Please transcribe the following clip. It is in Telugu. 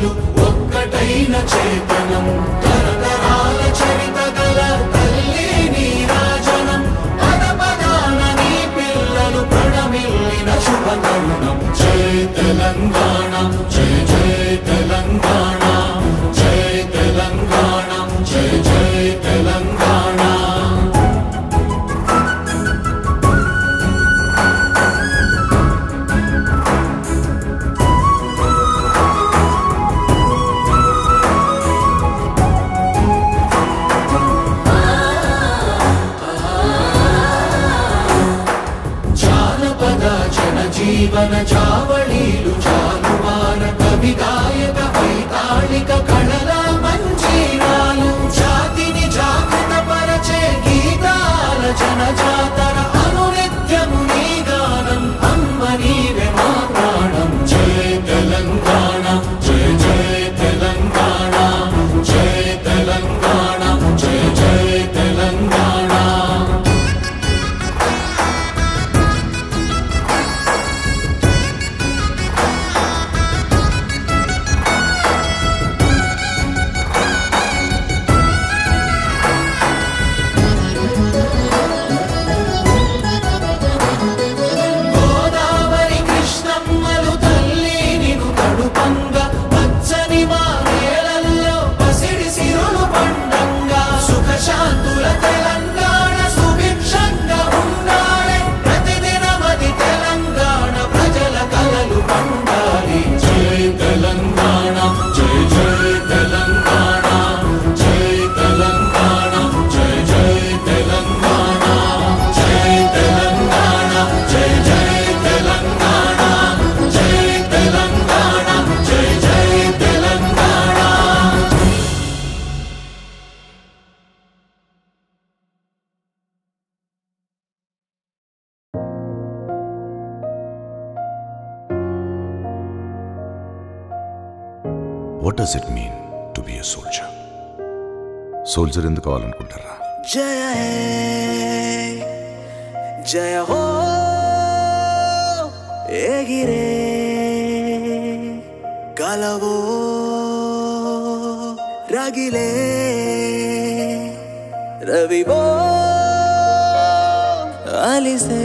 పిల్లలు ఒక్కటైన చేతనం తరతరాల చరిత గల తల్లి నీరాజనం పద పదాన నీ పిల్లలు ప్రణమిల్లిన శుభ తరుణం జై తెలంగాణ జై జై తెలంగాణ జై తెలంగాణ జై జై తెలంగాణ జీవన చావళీలు చాలువార కవి గాయక వైతాళిక కళల మంజీరాలు జాతిని జాగృత పరచే గీతాల జనజాతర అనునిత్యము నీ గానం అమ్మ నీవే మా ప్రాణం జై తెలంగాణ జై జై తెలంగాణ జై తెలంగాణ జై జై Telangana What does it mean to be a soldier? Soldier ఎందుకు కావాలనుకుంటారా? జయ హే జయ హో ఎగిరే కలవో రగిలే రవివో అలిసే